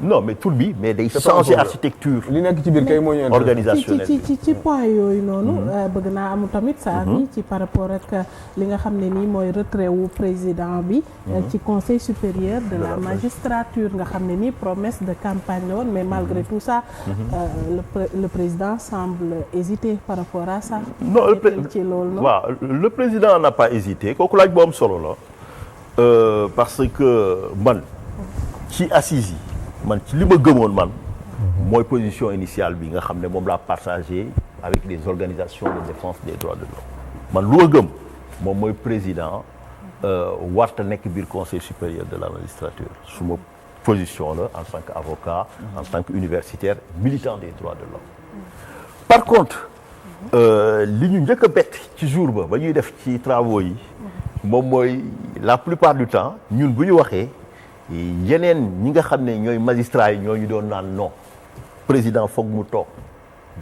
non mais tur bi mais day changer architecture. li nekk ci biir kay moo ñu organisationnel ci point yooyu noonu. bëgg naa am tamit sa avis ci par rapport ak li nga xam ne nii mooy retrait wu président bi. ci conseil supérieur de la magistrature nga xam ne nii promesse de campagne la woon mais malgré tout ça. le président semble hésiter par rapport à ça. non ci loolu noonu. waaw le président n'a pas hésité kooku laaj bu am solo la parce que man ci assises yi. man ci li ma gëmoon man mooy position initiale bi nga xam ne moom laa partagé avec les organisations de défense des droits de l'homme man lu ma gëm moom mooy président warta nekk biir conseil supérieur de la magistrature suma position la en tant qu'avocat en tant qu'universitaire militant des droits de l'homme par contre li ñu njëkk a bett ci jour ba ñuy def ci travaux yi moom mooy la plupart du temps ñun bu ñu waxee yeneen ñi nga xam ne ñooy magistrats yi ñoo ñu doon naan non président foog mu toog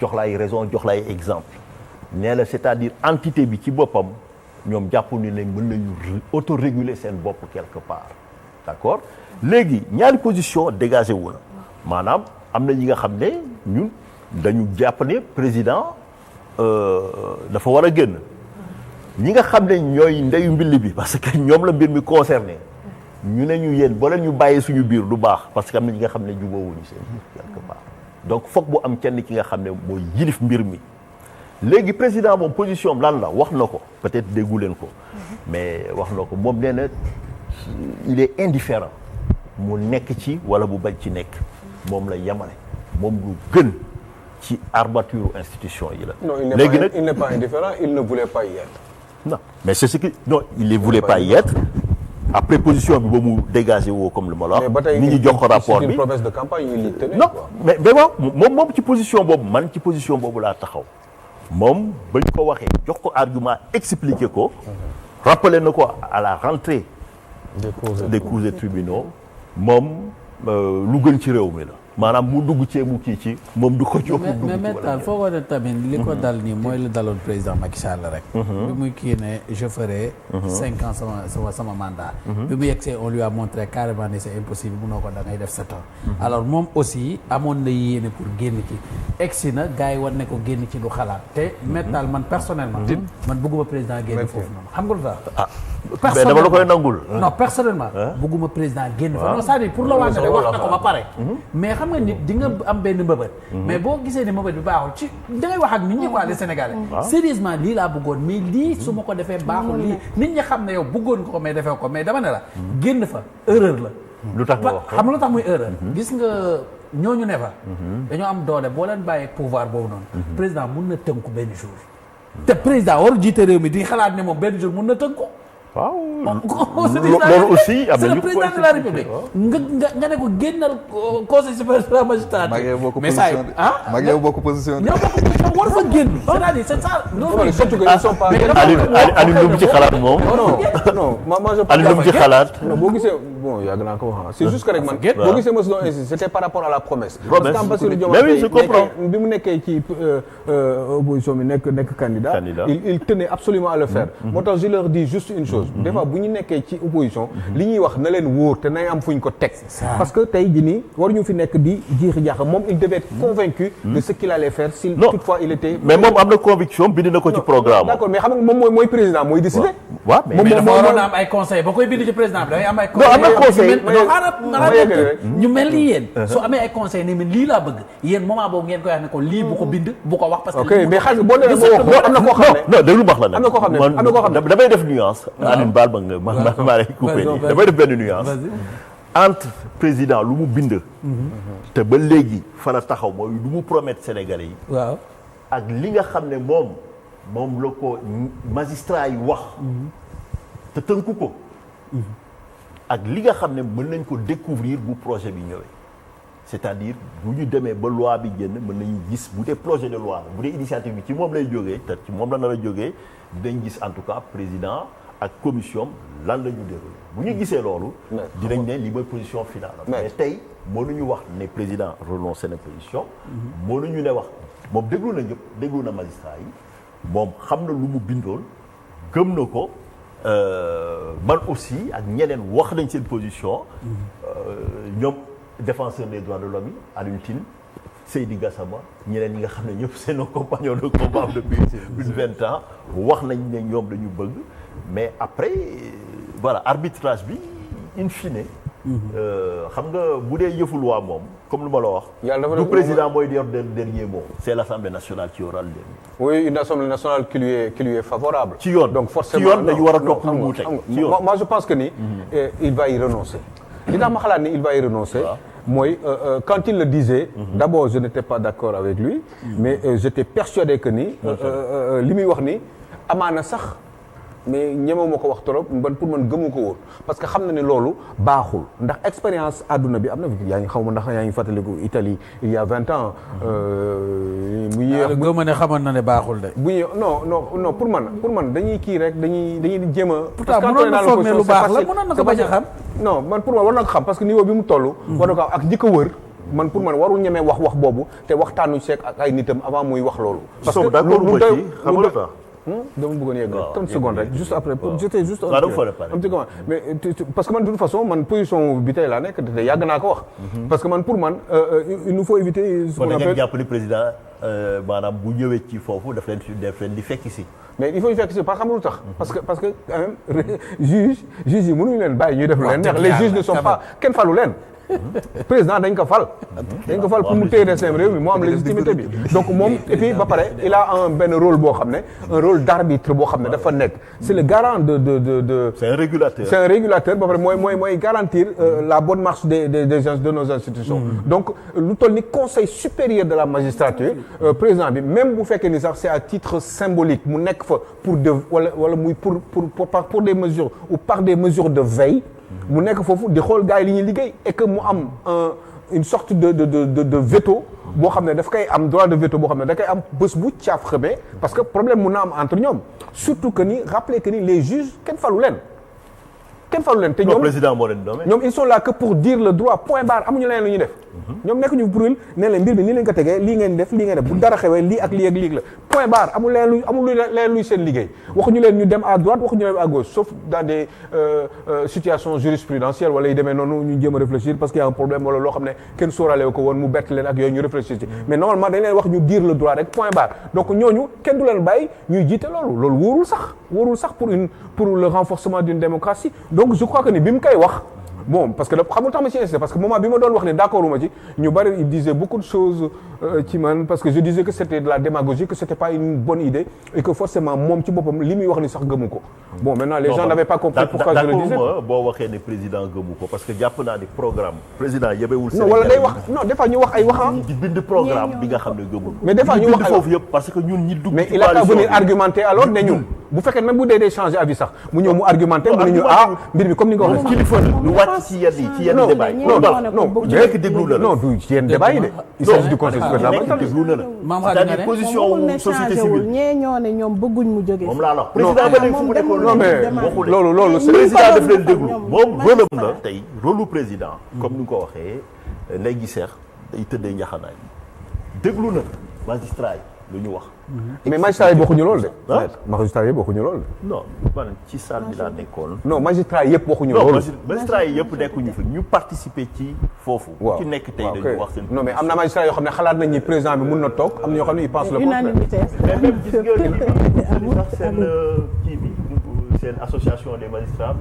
jox la ay raison jox la ay exemple nee la c'est-à-dire entité bi ci boppam ñoom jàpp ni ne mën nañu autoréguler seen bopp quelque part d'accord léegi ñaari position dégagé wu na maanaam am na ñi nga xam ne ñun dañu jàpp ne président dafa war a génn ñi nga xam ne ñooy ndeyu mbill bi parce que ñoom la mbir mi concerné ñu ne ñu yéen boo leen ñu bàyyi suñu biir du baax parce que am na ñi nga xam ne jubóowuñu seen biir quelque part donc foog bu am kenn ki nga xam ne mooy yilif mbir mi léegi président moom position am lan la wax na ko peut-être déggu leen ko mais wax na ko moom nee na il est indifférent mu nekk ci wala bu bañ ci nekk moom la yemale moom lu gën ci armature institution yi la. léegi nag il n'est pas indifférent il ne voulait pas y être. non mais c'est ce que non il ne voulait pas y être. après position bi ba mu dégagé woo comme le ma la wax. nit ñi jox ko rapport bi c'est une promesse de campagne il y tenait. non mais moom ci position boobu man ci position boobu laa taxaw moom bañ ko waxee jox ko argument expliqué ko. rappelé na ko à la rentrée. des cours et tribunaux moom lu gën ci réew mi la. maanaam mu dugg ci mu kii ci moom du ko jox. mais Maître foo ko ne tamit li ko dal nii mooy lu daloon président Macky Sall rek. bi muy kii ne je ferai 5 ans sama mandat. bi mu yegsee on lui a montré carrément ne c'est impossible munoo ko da ngay def 7 ans. alors moom aussi amoon na yéene pour génn ci egsi na gars yi war ne ko génn ci du xalaat te Maître man personnellement. man bëgguma président génn foofu noonu xam nga lu tax. mais dama la koy nangul. non personnellement. bëgguma président génn fa. non c'est-à-dire pour la wax ne wax na ko ba pare. mais xam nga nit di nga am benn mbëbët. mais boo gisee ne mbëbët bi baaxul ci da ngay wax ak nit ñi quoi les Sénégalais. sérieusement lii laa bëggoon mais lii su ma ko defee baaxul lii nit ñi xam ne yow bëggoon ko mais defee ko mais dama ne la. génn fa erreur la. lu tax nga wax xam nga lu tax muy erreur. gis nga ñooñu ne fa. dañoo am doole boo leen bàyyee pouvoir boobu noonu. président mun na tënku benn jour. te président waru jiite réew mi di xalaat ne moom benn jour mun na tënku. waaw loolu aussi am na ñu ko c'est le président de la République nga ne ko génnal conseil supérieur de la magistrature. mais saa yi mag yow bokk position ñoo bokk war fa génn. c'est-à-dire c'est ça. loolu surtout que ils sont pas. Aliou lu mu ci xalaat moom. non moi je pense. Aliou lu mu ci xalaat. non boo gisee bon yàgg naa ko wax c'est juste que rek man. boo gisee ma si doon insister c'était par rapport à la promesse. promesse parce que Bassirou Diomaye bi mu nekkee ci opposition bi nekk candidat. il tenait absolument à le faire. moo tax je leur dis juste une chose. des fois bu ñu nekkee ci opposition li ñuy wax na leen wóor te nay am fu ñu ko teg parce que tey jii nii waruñu fi nekk di jiixi jaaxa moom il devait être convaincu de ce qu'il allait faire si toutefois il était mais moom am na conviction bind na ko ci programme d'accord mais xam nga moom mooy président mooy décider waaw mais dafa waroon a am ay conseil ba koy bind ci président bi dafay am ay conseil ñu mel ni yéen su amee ay conseil ne mais lii laa bëgg yéen moment boobu ngeen koy wax ne ko lii bu ko bind bu ko wax parce que ok mais xam boo demee boo am na koo xam ne non déglu wax la nag am na koo xam ne damay def nuance baal ma nga maa lay coupé nii damay def benn nuance entre président lu mu bind te ba léegi fa la taxaw mooy lu mu promettre Sénégalais yi waaw ak li nga xam ne moom la ko magistrat yi wax te tënku ko ak li nga xam ne mën nañ ko découvrir bu projet bi ñëwee c'est-à-dire bu ñu demee ba loi bi génn mën nañu gis bu dee projet de loi bu dee initiative bi ci moom lay jógee te ci moom la nar a jógee dinañ gis en tout cas président ak commission lan la ñu déroulé bu ñu gisee loolu dinañ ne li mooy position finale mais tey mënuñu wax ne président renoncé na position mënuñu ne wax moom déglu na ñëpp déglu na magistrat yi moom xam na lu mu bindoon gëm na ko man aussi ak ñeneen wax nañ seen position ñoom défenseur des droits de l'homme yi Alioune Tine Seydi Gassama ñeneen ñi nga xam ne ñëpp c'est nos compagnons de combat depuis plus de 20 ans wax nañ ne ñoom dañu bëgg mais après voilà arbitrage bi in fine xam nga bu dee yëfu loi moom comme lu ma la wax du président mooy yor dernier mot c'est l'Assemblée nationale qui aura le dernier. Oui, une Assemblée nationale qui lui est favorable. ci yoon donc forcément ci yoon dañu war a topp lu mu teg ci yoon. moi je pense que ni il va y renoncer. li tax ma xalaat ni il va y renoncer. mooy quand il le disait. D'abord je n'étais pas d'accord avec lui. mais j'étais persuadé que ni. li muy wax ni amaana sax. mais ñemewu ma ko wax trop pour man gëmu ko woon parce que xam na ne loolu baaxul ndax expérience àdduna bi am na yaa ngi xaw ma ndax yaa ngi fàttaliku Italie il y a 20 ans. bu ñuy gëmu ne xamoon na ne baaxul de. bu ñuy non pour man dañuy kii rek dañuy jéem a. pourtant mënoon na foog ne lu baax la mënoon na ko bañ a xam. non man pour man war na ko xam parce que niveau bi mu toll. war na ko ak ñi ko wër. man pour man warul ñemee wax boobu te waxtaanu seeg ak ay nitam avant muy wax loolu. parce que lu doy xam nga tax. dama bëggoon yegg 30 secondes rek juste après j'étais juste un petit comment mais parce que man de toute façon man position bi tey laa nekk te yàgg naa ko wax parce que man pour man il nous faut éviter ce qu'on appelle jàpp ni président maanaam bu ñëwee ci foofu daf leen di fekk si mais il faut ñu fekk si parce que xam nga lu tax parce que quand même juge yi mënuñu leen bàyyi ñuy def lu leen neex les juges ne sont pas kenn falu leen président dañ ko fal pour mu téye destin réew mi moo am légitimité bi donc moom et puis ba pare il a benn rôle boo xam ne un rôle d'arbitre boo xam ne dafa nekk c'est le garant de c'est un régulateur ba pare mooy garantir la bonne marche de nos institutions donc lu toll ni conseil supérieur de la magistrature président bi même bu fekkee ni sax c'est à titre symbolique mu nekk fa wala muy pour des mesures ou par des mesures de veille mu nekk foofu di xool gars yi li ñuy liggéey et que mu am une sorte de veto boo xam ne daf koy am droit de veto boo xam ne da koy am bés bu caaf xamee parce que problème mun na am entre ñoom surtout que ni rappeler que ni les juges kenn falu leen te ñoom président moo leen nommé ñoom ils sont là que pour dire le droit point barre amuñu leneen lu ñuy def ñoom nekk ñu pour ne leen mbir bi nii lañ ko tegee lii ngeen def bu dara xewee lii ak lii la point barre amul leen luy seen liggéey waxuñu leen ñu dem à droite waxuñu leen à gauche sauf dans des situations jurisprudentielles wala yu demee noonu ñu jéem a réfléchir parce qu'il y a un problème wala loo xam ne kenn sóoraale ko woon mu bett leen ak yooyu ñu réfléchir ci mais normalement dañ leen wax ñu dire le droit rek point barre donc ñooñu kenn du leen bàyyi ñuy jiite loolu wóorul sax pour le renforcement d'une démocratie donc je crois que ni bi mu koy wax bon parce que xamul tax ma ci insisté parce que moment bi ma doon wax ne d'accord uma ci ñu bari il disait beaucoup de choses ci man parce que je disais que c'était de la démagogie que c'était pas une bonne idée et que forcément moom ci boppam li muy wax ni sax gëmu ko bon maintenant les gens n'avaient pas compris pourquoi je le disais boo waxee ne président gëmu ko parce que jàpp naa ni programme président yebewul non wala day wax non des fois ñu wax ay wax di bind programme bi nga xam ne gëmul mais des fois ñu wax foofu yëpp parce que ñun ñi dugg mais il a qu'à venir argumenter alors ne ñun bu fekkee même bu dee changer avis sax mu ñëw mu argumenter mu ne ñu mbir mi comme ni nga ko waxee kilifa lu wàcc ci yenn débat yi non rek déglu la non du ci yenn débat yi de il s'agit du conseil supérieur de la déglu na la c'est-à-dire position société civile ñee ñoo ne ñoom bëgguñ mu jóge moom laa la président ba léegi fu mu nekkoon non mais loolu président daf leen déglu moom rôle am la tey rôle lu président comme ni nga ko waxee ndey gi seex day tëddee njaxanaay déglu na magistrat yi lu ñu wax mais magistrat yi bokkuñu loolu de magistrat yi bokkuñu loolu de non man ci salle bi laa nekkoon non magistrat yi yëpp waxuñu loolu magistrat yi yëpp nekkuñu fi ñu participer ci foofu ci nekk tey dañu wax seen non mais am na magistrat yoo xam ne xalaat nañ ni président bi mun na toog am na ñoo xam ne ils pensent le contraire mais même gis nga sax seen kii bi seen association des magistrats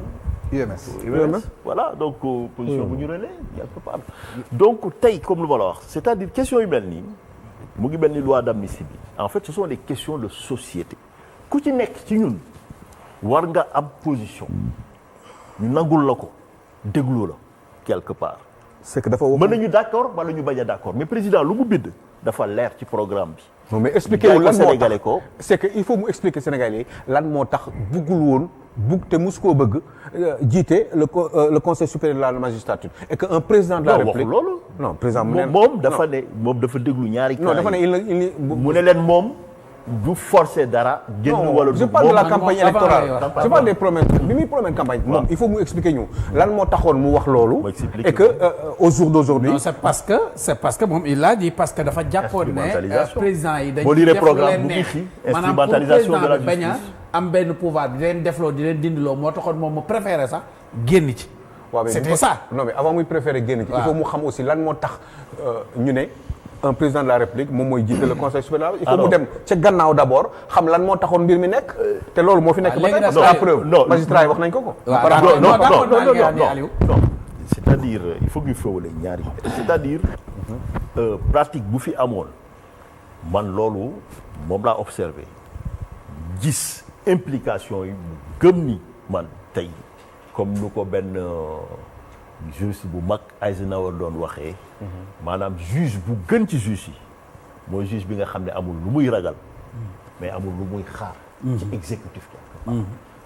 bi UMS voilà donc position bu ñu relais quelque part donc tey comme lu ma la wax c'est-à-dire question yu mel nii mu ngi mel ni loi d'amnistie bi en fait ce sont des questions de société ku ci nekk ci ñun war nga am position ñu nangul la ko déglu la quelque part c'est que dafa wax mën nañu d'accord wala ñu bañ a d'accord mais président lu mu bind dafa leer ci programme bi non mais expliquer wu lan moo Sénégalais ko c'est que il faut mu expliquer Sénégalais yi lan moo tax buggul woon te mus koo bëgg jiite le conseil supérieur de la magistrature et que un président de la République loolu non président moom dafa déglu ñaari non dafa ne il mu ne leen moom du forcer dara génn wala je parle de la campagne électorale je parle des promesses bi muy promettre campagne moom il faut mu expliquer ñu lan moo taxoon mu wax loolu et que au jour d'aujourd'hui non c'est parce que moom il l'a dit parce que dafa jàppoon ne président yi dañuy boo lire def programme leen bu neex ici maanaam pour instrumentalisation de la président bi bañ a justice am benn pouvoir di leen defloo di leen dindiloo moo taxoon moom mu préféré sax génn ci c'était ça. non mais avant muy préféré génn ci. il faut mu xam aussi lan moo tax ñu ne un président de la République moom mooy jiite le conseil supérieur. il faut mu dem ca gannaaw d'abord xam lan moo taxoon mbir mi nekk. te loolu moo fi nekk ba tey parce que la preuve. magistrat yi wax nañ ko ko. non c'est-à-dire il faut que ñu féewale ñaari c'est-à-dire pratique bu fi amoon man loolu moom laa observé gis implication yi mu gëm ni man tey comme nu ko benn juriste bu mag Eisenhower doon waxee maanaam juge bu gën ci juge yi mooy juge bi nga xam ne amul lu muy ragal mais amul lu muy xaar ci exécutif quelque part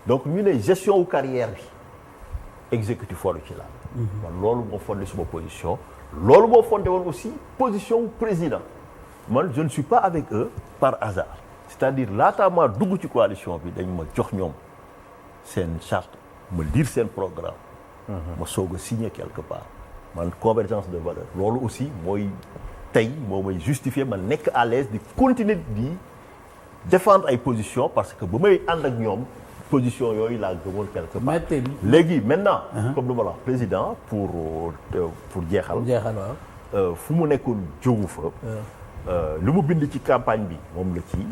donc ñu ne gestion wu carrière bi exécutif waru ci la man loolu moo fondé suma position loolu moo fondé woon aussi position président man je ne suis pas avec eux par hasard c'est-à-dire laataa maa dugg ci coalition bi dañ ma jox ñoom seen charte ma lire seen programme ma soog a signer quelque part man convergence de valeur loolu aussi mooy tey moo may justifier ma nekk à l'aise di continuer di défendre ay positions parce que ba may ànd ak ñoom position yooyu laa gëmoon quelque part léegi maintenant comme lu ma la wax président pour jeexal waaw fu mu nekkoon jógu fa lu mu bind ci campagne bi moom la ci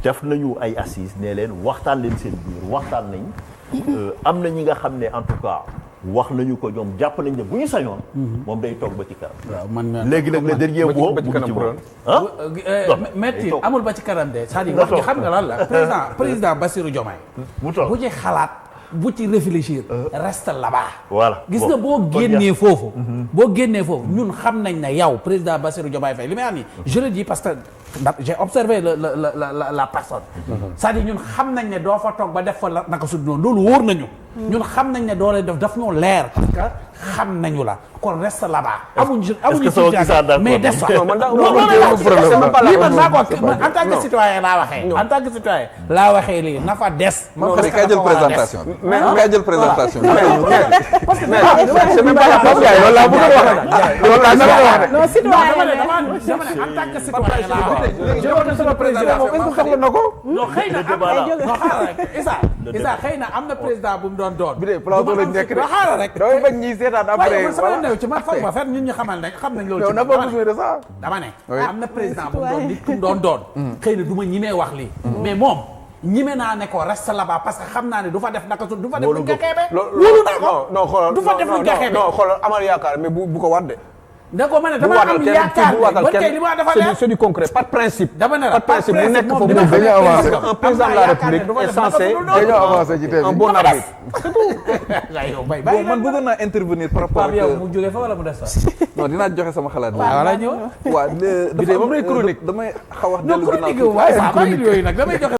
def nañu ay assises ne leen waxtaan leen seen biir waxtaan nañ am na ñi nga xam ne en tout cas wax nañu ko ñoom jàpp nañ ne bu ñu sañoon moom day toog ba ci kanam léegi nag le dernier mot mu ngi ci moom metti amul ba ci kanam de c'est-à-dire wax ji xam nga lan la président Bassirou Diomaye bu ci xalaat bu ci réfléchir reste là-bas voilà gis nga boo génnee foofu ñun xam nañ ne yow président Bassirou Diomaye Faye li may am ni je le dis parce que j'ai observé la personne c'est-à-dire ñun xam nañ ne doo fa toog ba def fa naka sud noonu loolu wóor nañu ñun xam nañ ne doo leen def daf ñoo leer parce que xam nañu la kon reste là-bas amuñu mais des fa lii man maa ko en tant que citoyen laa waxee lii na fa des kay jël présentation mais kay jël présentation parce que c'est même pas la loolu laa bëgg a wax loolu laa bëgg a wax non citoyen dama ne en tant que citoyen laa wax sama président moom est-ce que soxla na ko non xëy na xaaral rek Issa xëy na am na président bu mu doon bi de plateau lañ nekk de xaaral rek dooy bañ ñi seetaan après sama néew ci man foog ma fet ñun ñu xamal nañ xam nañ loolu yow na pas besoin de ça dama ne am na président bu mu doon nit ku mu doon xëy na du ma ñimee wax lii mais moom ñime naa ne ko reste là-bas parce que xam naa ne du fa def naka su du fa def luñ ko xeebe wóolu naa ko non xoolal du fa def luñ ko xeebe non xoolal amal yaakaar mais bu ko war de da ko ma ne dama am yaakaar ba tey li ma dafa leer c'est du concret pas de principe dama ne pas de principe mu nekk foofu dañu avancé un président de la République est censé dañoo avancé ci thème un bon arbitre bon man bëggoon naa intervenir par rapport ak yow mu jógee fa wala mu des fa non dinaa joxe sama xalaat wala ñëw waaw dafa am chronique damay xaw wax dellu ginnaaw waaye yooyu nag damay joxe